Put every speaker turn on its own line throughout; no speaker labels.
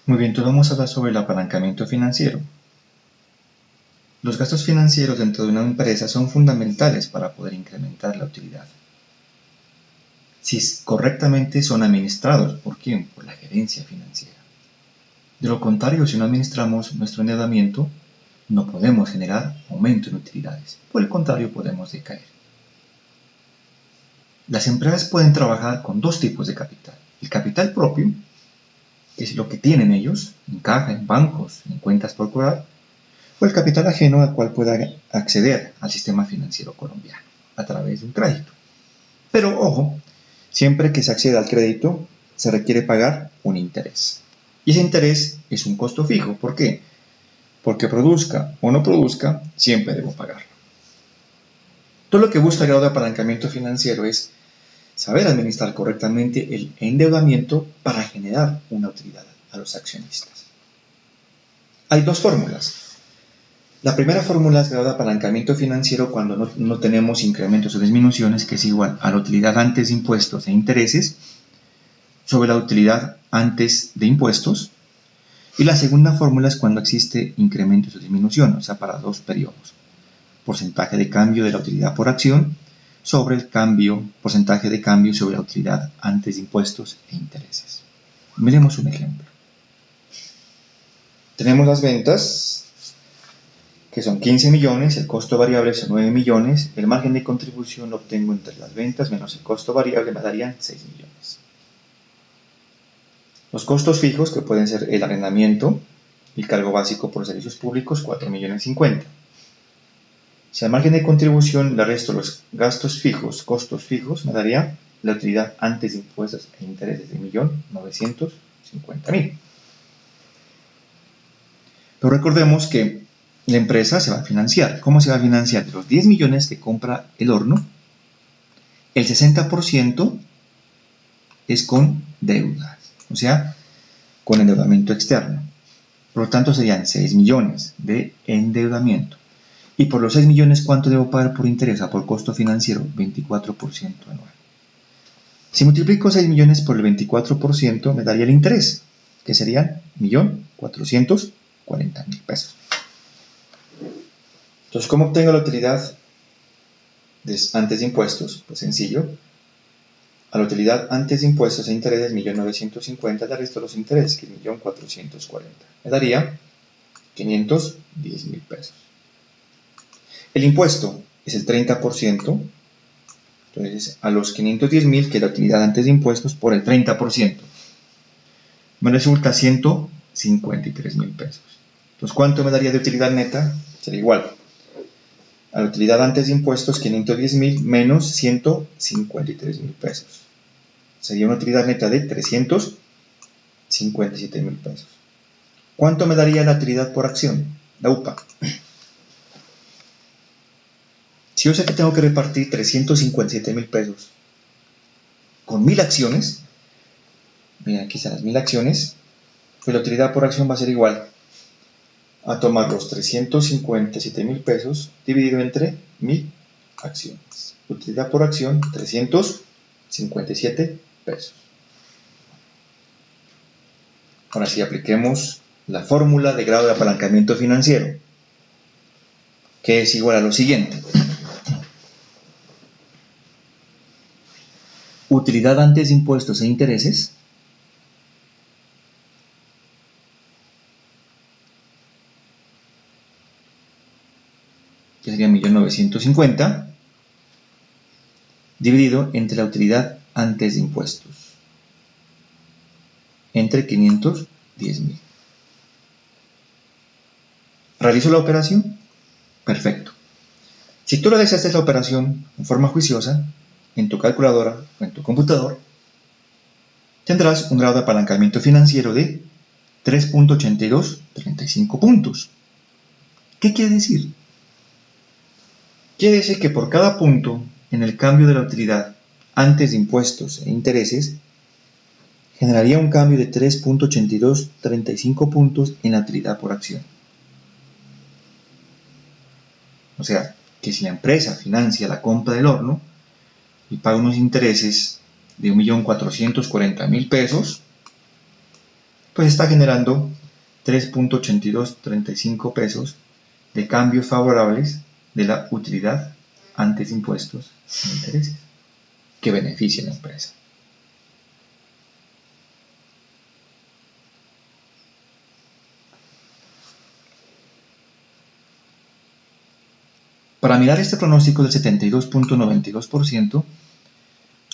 Muy bien, entonces vamos a hablar sobre el apalancamiento financiero. Los gastos financieros dentro de una empresa son fundamentales para poder incrementar la utilidad. Si correctamente son administrados, ¿por quién? Por la gerencia financiera. De lo contrario, si no administramos nuestro endeudamiento, no podemos generar aumento en utilidades. Por el contrario, podemos decaer. Las empresas pueden trabajar con dos tipos de capital. El capital propio, que es lo que tienen ellos, en caja, en bancos, en cuentas por cobrar, o el capital ajeno al cual pueda acceder al sistema financiero colombiano a través de un crédito. Pero ojo, siempre que se acceda al crédito se requiere pagar un interés. Y ese interés es un costo fijo. ¿Por qué? Porque produzca o no produzca, siempre debo pagarlo. Todo lo que busca el grado de apalancamiento financiero es saber administrar correctamente el endeudamiento para generar una utilidad a los accionistas. Hay dos fórmulas. La primera fórmula es grado de apalancamiento financiero cuando no tenemos incrementos o disminuciones, que es igual a la utilidad antes de impuestos e intereses sobre la utilidad antes de impuestos. Y la segunda fórmula es cuando existe incrementos o disminuciones, o sea, para dos periodos. Porcentaje de cambio de la utilidad por acción sobre el porcentaje de cambio sobre la utilidad antes de impuestos e intereses. Miremos un ejemplo. Tenemos las ventas, que son 15 millones, el costo variable es 9 millones, el margen de contribución lo obtengo entre las ventas menos el costo variable me darían 6 millones. Los costos fijos, que pueden ser el arrendamiento, el cargo básico por servicios públicos, 4 millones 50. Si al margen de contribución le resto los gastos fijos, costos fijos, me daría la utilidad antes de impuestos e intereses de 1.950.000. Pero recordemos que la empresa se va a financiar. ¿Cómo se va a financiar? De los 10 millones que compra el horno, el 60% es con deudas, o sea, con endeudamiento externo. Por lo tanto, serían 6 millones de endeudamiento. Y por los 6 millones, ¿cuánto debo pagar por interés o por costo financiero? 24% anual. Si multiplico 6 millones por el 24%, me daría el interés, que serían 1.440.000 pesos. Entonces, ¿cómo obtengo la utilidad antes de impuestos? Pues sencillo. A la utilidad antes de impuestos e intereses, 1.950, le resto los intereses, que es 1.440. Me daría 510.000 pesos. El impuesto es el 30%. Entonces, a los 510.000, que es la utilidad antes de impuestos, por el 30%, me resulta 153.000 pesos. Entonces, ¿cuánto me daría de utilidad neta? Sería igual a la utilidad antes de impuestos, 510.000 menos 153.000 pesos. Sería una utilidad neta de 357.000 pesos. ¿Cuánto me daría la utilidad por acción? La UPA. Si yo sé que tengo que repartir 357.000 pesos con 1.000 acciones, miren, aquí están las 1.000 acciones, pues la utilidad por acción va a ser igual a tomar los 357.000 pesos dividido entre 1.000 acciones. Utilidad por acción, 357 pesos. Ahora sí, apliquemos la fórmula de grado de apalancamiento financiero, que es igual a lo siguiente. Utilidad antes de impuestos e intereses que sería 1.950, dividido entre la utilidad antes de impuestos, entre 510.000. ¿Realizo la operación? Perfecto. Si tú realizaste la operación en forma juiciosa, en tu calculadora o en tu computador, tendrás un grado de apalancamiento financiero de 3.8235 puntos. ¿Qué quiere decir? Quiere decir que por cada punto en el cambio de la utilidad antes de impuestos e intereses, generaría un cambio de 3.8235 puntos en la utilidad por acción. O sea, que si la empresa financia la compra del horno y paga unos intereses de 1.440.000 pesos, pues está generando 3.8235 pesos de cambios favorables de la utilidad antes de impuestos e intereses, que beneficia a la empresa. Para mirar este pronóstico del 72.92%,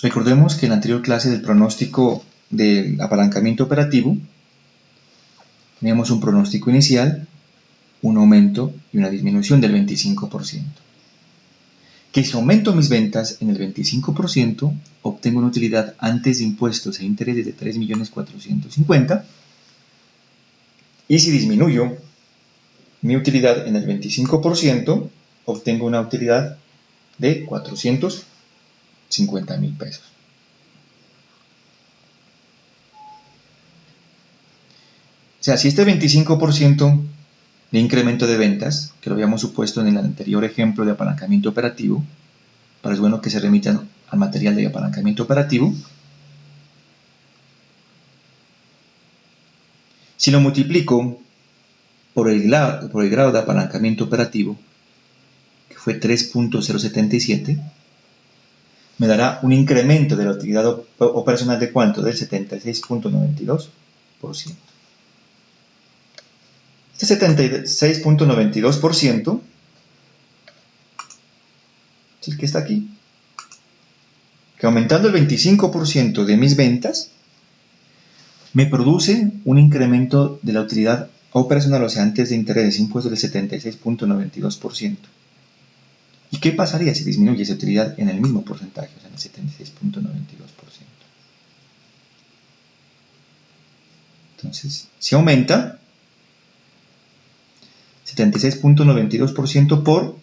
recordemos que en la anterior clase del pronóstico del apalancamiento operativo, teníamos un pronóstico inicial, un aumento y una disminución del 25%. Que si aumento mis ventas en el 25%, obtengo una utilidad antes de impuestos e intereses de 3.450.000, y si disminuyo mi utilidad en el 25%, obtengo una utilidad de 450.000 pesos. O sea, si este 25% de incremento de ventas, que lo habíamos supuesto en el anterior ejemplo de apalancamiento operativo, pero es bueno que se remitan al material de apalancamiento operativo, si lo multiplico por el grado de apalancamiento operativo, que fue 3.077, me dará un incremento de la utilidad operacional de ¿cuánto? Del 76.92%. Este 76.92% es el que está aquí. Que aumentando el 25% de mis ventas, me produce un incremento de la utilidad operacional, o sea, antes de intereses e impuestos, del 76.92%. ¿Y qué pasaría si disminuye esa utilidad en el mismo porcentaje, o sea, en el 76.92%? Entonces, si aumenta 76.92% por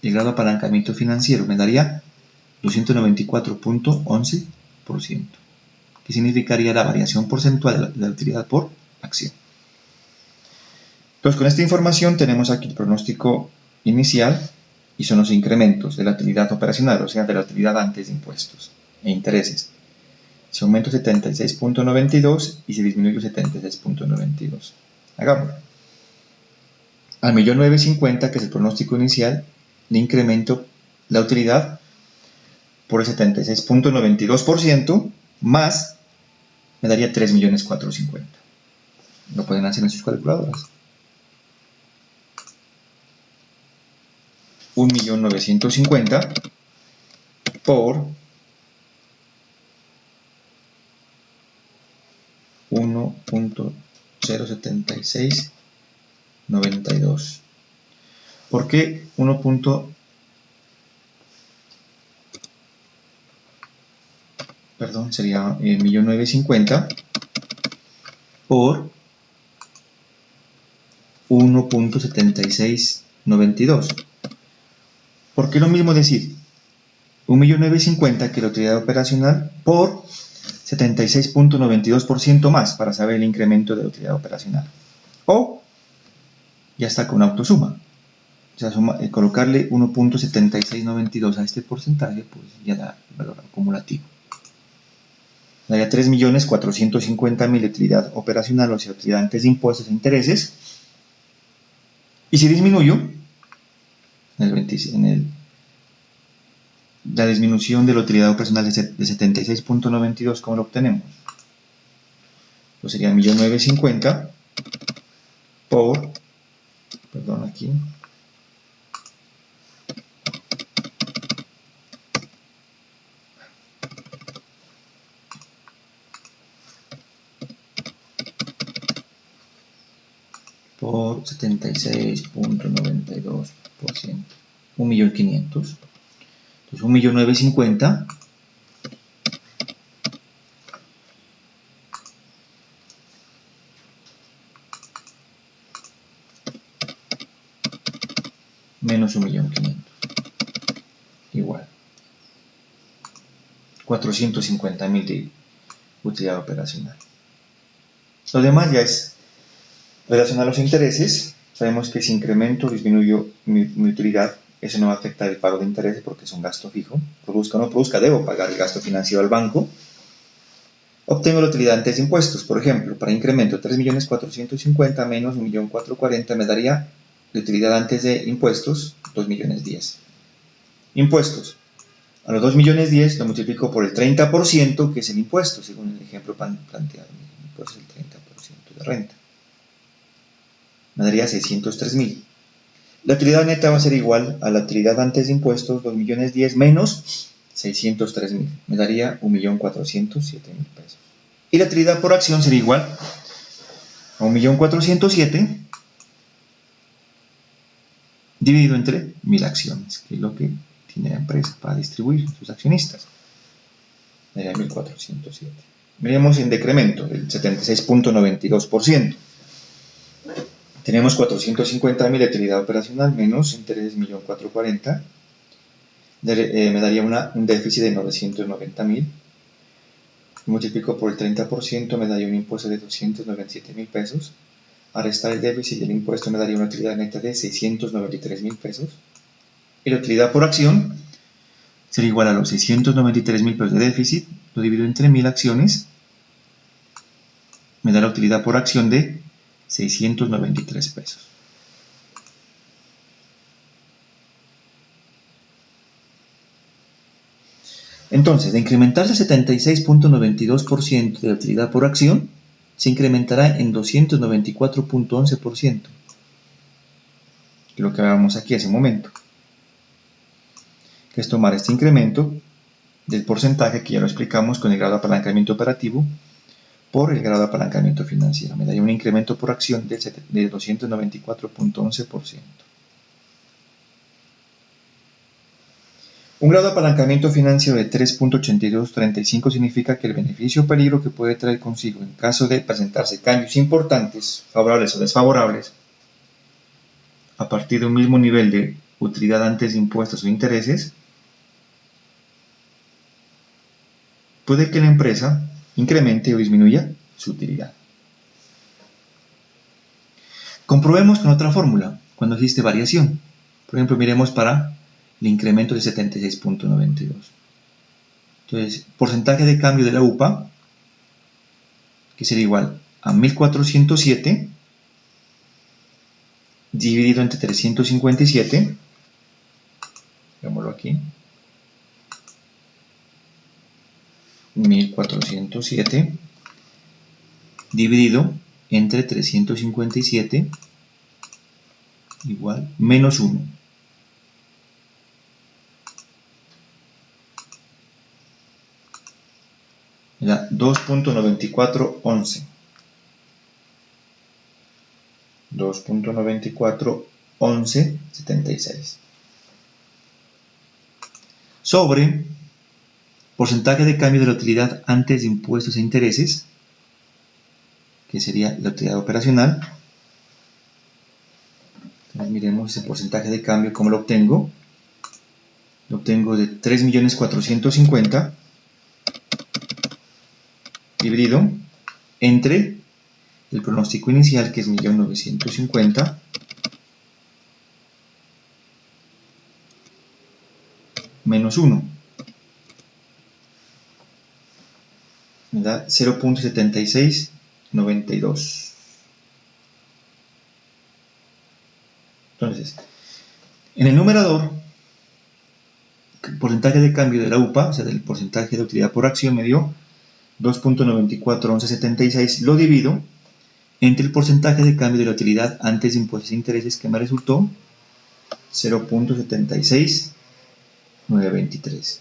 el grado de apalancamiento financiero, me daría 294.11%, que significaría la variación porcentual de la utilidad por acción. Entonces, con esta información tenemos aquí el pronóstico inicial y son los incrementos de la utilidad operacional, o sea, de la utilidad antes de impuestos e intereses. Se aumenta 76.92 y se disminuye 76.92. Hagámoslo. Al 1.950.000, que es el pronóstico inicial, le incremento la utilidad por el 76.92% más me daría 3.450.000. Lo pueden hacer en sus calculadoras. 1.950.000 por 1.07692. ¿Por qué 1.950.000 por 1.7692? ¿Por qué lo mismo decir 1.950.000 que la utilidad operacional por 76.92% más, para saber el incremento de la utilidad operacional? O ya está con autosuma. O sea, colocarle 1.7692 a este porcentaje, pues ya da el valor acumulativo. Daría 3.450.000 de utilidad operacional, o sea, utilidad antes de impuestos e intereses. Y si disminuyo, la disminución de la utilidad operacional de 76.92, ¿cómo lo obtenemos? Pues sería 1.950.000 por, perdón, aquí, por 76.92%, 1.500.000. Entonces 1.950.000 menos 1.500.000 igual 450.000 de utilidad operacional. Lo demás ya es relacionado a los intereses. Sabemos que si incremento o disminuyo mi utilidad, eso no va a afectar el pago de intereses porque es un gasto fijo. Produzca o no produzca, debo pagar el gasto financiero al banco. Obtengo la utilidad antes de impuestos. Por ejemplo, para incremento 3.450.000 menos 1.440.000 me daría de utilidad antes de impuestos 2.010.000. Impuestos. A los 2.010.000 lo multiplico por el 30%, que es el impuesto, según el ejemplo planteado. El impuesto es el 30% de renta. Me daría 603.000. La utilidad neta va a ser igual a la utilidad antes de impuestos, 2.010.000 menos 603.000. Me daría 1.407.000 pesos. Y la utilidad por acción sería igual a 1.407.000 dividido entre 1.000 acciones, que es lo que tiene la empresa para distribuir a sus accionistas. Me daría 1.407. Miremos en decremento, el 76.92%. Tenemos 450.000 de utilidad operacional menos interés 1.440.000. Me daría un déficit de 990.000. Multiplico por el 30%, me daría un impuesto de 297.000 pesos. A restar el déficit y el impuesto me daría una utilidad neta de 693.000 pesos. Y la utilidad por acción sería igual a los 693.000 pesos de déficit, lo divido entre 1.000 acciones, me da la utilidad por acción de 693 pesos. Entonces, de incrementarse el 76.92% de la utilidad por acción, se incrementará en 294.11%, lo que hablábamos aquí hace un momento, que es tomar este incremento del porcentaje que ya lo explicamos con el grado de apalancamiento operativo por el grado de apalancamiento financiero. Me daría un incremento por acción de 294.11%. Un grado de apalancamiento financiero de 3.8235 significa que el beneficio o peligro que puede traer consigo en caso de presentarse cambios importantes, favorables o desfavorables, a partir de un mismo nivel de utilidad antes de impuestos o intereses, puede que la empresa incremente o disminuya su utilidad. Comprobemos con otra fórmula, cuando existe variación. Por ejemplo, miremos para el incremento de 76.92. Entonces, porcentaje de cambio de la UPA, que sería igual a 1.407 dividido entre 357, veámoslo aquí, 1.407 dividido entre 357 igual menos 1. Me da 2.9411. 2.941176. Sobre porcentaje de cambio de la utilidad antes de impuestos e intereses, que sería la utilidad operacional. Entonces miremos ese porcentaje de cambio, ¿cómo lo obtengo? Lo obtengo de 3.450.000 dividido entre el pronóstico inicial, que es 1.950.000, menos 1. Me da 0.7692. Entonces, en el numerador, el porcentaje de cambio de la UPA, o sea, del porcentaje de utilidad por acción, me dio 2.941176. Lo divido entre el porcentaje de cambio de la utilidad antes de impuestos e intereses, que me resultó 0.76923.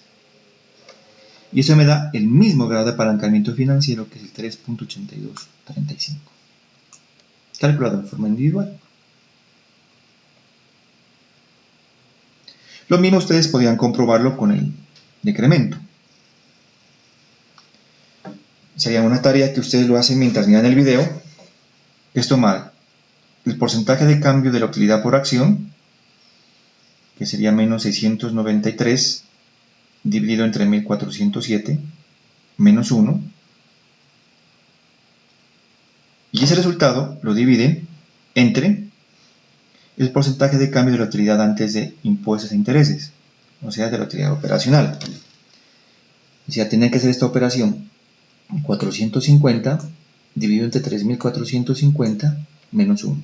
Y eso me da el mismo grado de apalancamiento financiero, que es el 3.8235, calculado en forma individual. Lo mismo ustedes podrían comprobarlo con el decremento. Sería una tarea que ustedes lo hacen mientras miran el video, es tomar el porcentaje de cambio de la utilidad por acción, que sería menos 693, dividido entre 1.407, menos 1, y ese resultado lo dividen entre el porcentaje de cambio de la utilidad antes de impuestos e intereses, o sea, de la utilidad operacional. O sea, tienen que hacer esta operación 450 dividido entre 3450 menos 1.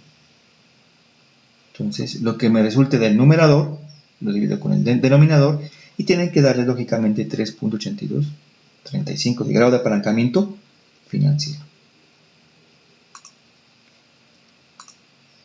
Entonces, lo que me resulte del numerador, lo divido con el denominador y tienen que darle lógicamente 3.8235 de grado de apalancamiento financiero.